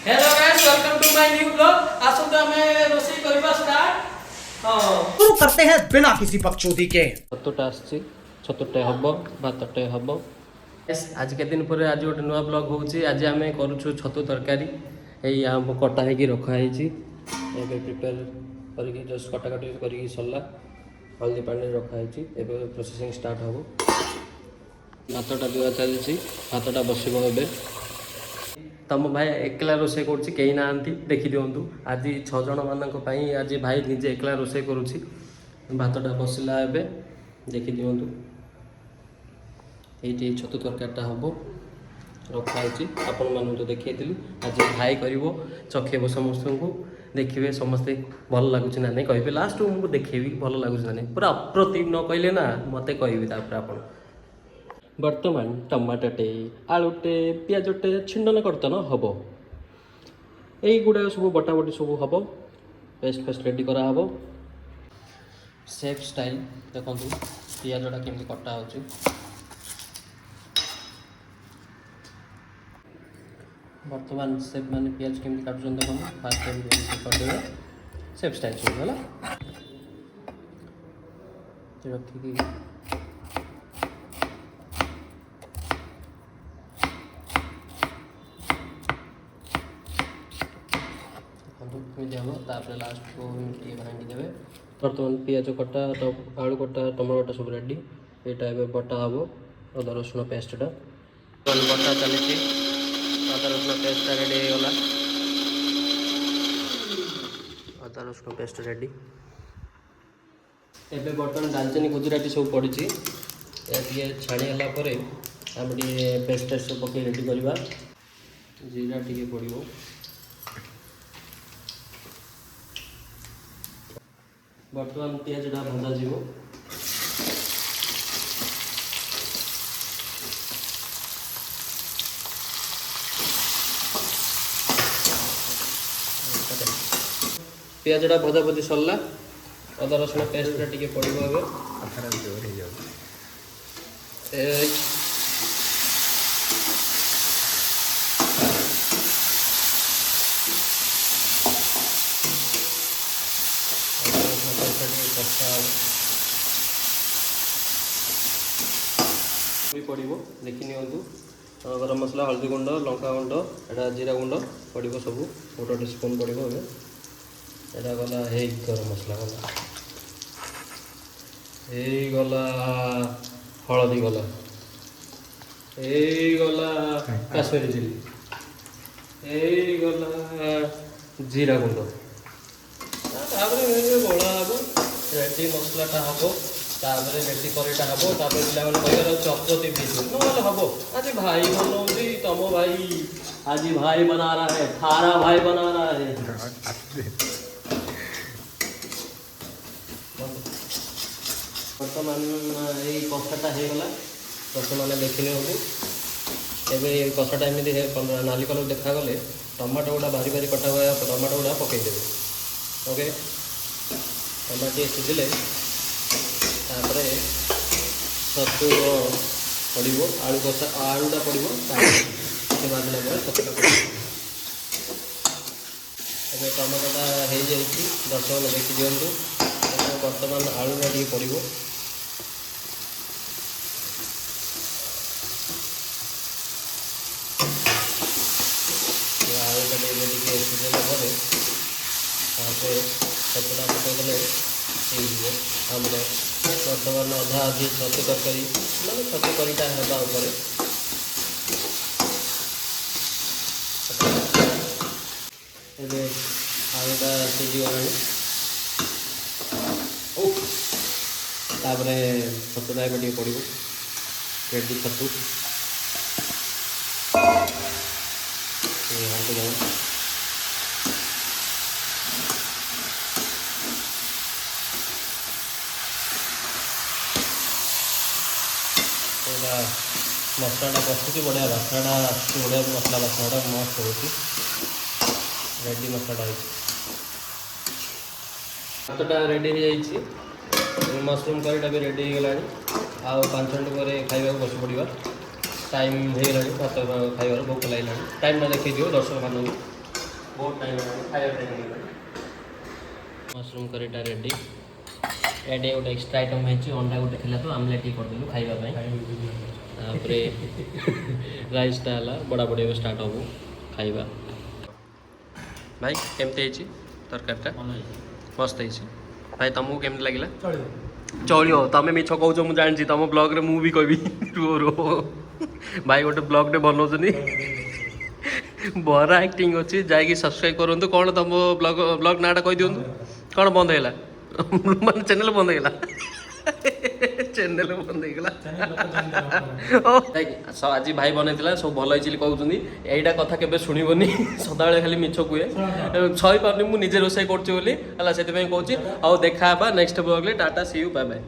Hello guys welcome to my new blog आसंता हमें रोषेई करबा स्टार्ट शुरू करते हैं बिना किसी बकचोदी के। छतुटा आछि छतुटे हबो भातटे हबो गाइस आज के दिन पर आज गोटे नुआ ब्लॉग होउची आज हमें करूछु छतु तरकारी एई हम कटा हे की रखा हेची एबे प्रिपेयर करके जस्ट कटा कटी करके सरला हल्दी पानी रखा हेची एबे प्रोसेसिंग स्टार्ट हबो भातटा दिवा चलछि भातटा बसिबो एबे तम भाई एकला रोषे करुच्ची कहीं ना देखी दिंतु आज 6 जन मानी आज भाई निजे एकला रोषे करुच्ची भातटा बसला एवं देखी दिंतु ये छतु तरकारीटा हम रखाई आपण मान तो देखी आज भाई कर चखेब समस्त को देखिए समस्ते भल लगुच ना नहीं कहे लास्ट मुझे देखेबी भल लगुच ना नहीं पूरा अप्रतिम न कहले ना मत कह आप बर्तमान टमाटोटे आलुटे पियाजटे छिंडन कर्तन हम यही गुड़ा सब बटाबटी सब हम पेस्ट फेस्ट रेडी करा हम सेफ स्टाइल देखो पियाजटा केमती कटा हो बर्तमान सेफ मान पियाज केमती काटुन देखो फास्ट करदे सेफ स्टाइल सब है रखिकी हम लास्ट को भांगी देवे बर्तमान पियाज कटा तो आलू कटा टमाटो कटा सब रेडी यहाँ बटा हम अदा रसुण पेस्टा बटा चली अदा रसुण पेस्टा रेडी होगा अदा रसुण पेस्ट रेडी एबे बर्तमान दालचीनी गुजराती सब पड़ी छाणीगला आम पेस्ट टेस्ट पकई रेडी करवा जीरा टी पड़ो बर्तमान पियाजटा भजा जीव पियाजटा भजा भजी सरला अदा रसुण पेस्टा टी पड़ो पड़ो देखी नियंतु गरम मसला हल्दी गुंड लंका गुंड एटा जीरा गुंड पड़ो सब गोटे गोटे स्पून पड़ो एटा गला हे गरम मसला गला गला हलदी गला गला काश्मीरी चिली गला जीरा गुंड गोला हम रेडी मसलाटा हम तापर रेडी करेटा हम तापर पे कह चपचती भी ना हम आज भाई बनाऊँगी तुम भाई आज भाई बना रहा है थारा भाई बना रहा है बर्तमान ये कषाटा होगला बर्तमान देखने हूँ एवं कषाटा एमती नाली कलर देखागले टमाटो गुड़ा बारी बारी कटा हुआ टमाटो गुड़ा पकईदेवे ओके टमाटे सिझिले तापर छतु पड़ो आलू कषा आलूटा पड़ो बाजला छतुटा पड़ो एवं टमाटोटा हो जाए 10 मिनट देखी दिंतु बर्तमान आलूटा टी पड़ो आलूटा टी सिझेला छतुटा पकईदे आम बर्तमान अधा अधी छतु तरकारी मैंने छतु करीटा होगा आलूटा सिझीगला तापर छतुटा एवं पड़ो रेडी छतु मसलाटा पशुची बढ़िया बासनाटा बढ़िया मसला बासनाटा मस्त हो रेडी मसलाटा भातटा रेडी हो मशरूम करीटा भी रेडी हो गला 5 मिनट पर खाइबा बस पड़ा टाइम हो गला भात खाइबार भोक लगे टाइम देखी दियो दर्शक मान बहुत टाइम खाଇବା टाइम मशरूम करीटा रेडी एडे गोटे एक्स्ट्रा आइटम है अंडा गोटे थिला तो आमलेट ही करदेलु खाइबा तापरे राइसटा है बड़ा बड़ा स्टार्ट हम खाइबा भाई केमती है तरकारीटा मस्त है भाई तुमको केमती लगे चलियो तुम मिछ कौच मुझे जानी तुम ब्लॉग रे मुझे कहि रो रो भाई गोटे ब्लॉग टे बनाऊँ बरा एक्टिंग अच्छी जाकि सब्सक्राइब करूँ कौन तुम ब्लॉग ब्लॉग नाटा कही दिखाँ कौन बंद है माने चैनल बंद है चैनल बंद हो आज भाई बनई सब भल कहते यहीटा कथा केवे शुणनी सदा खाली मिछ कहे सही पार्नी मुझे रोसे करुँच कहूँ देखा next blog tata see you bye bye.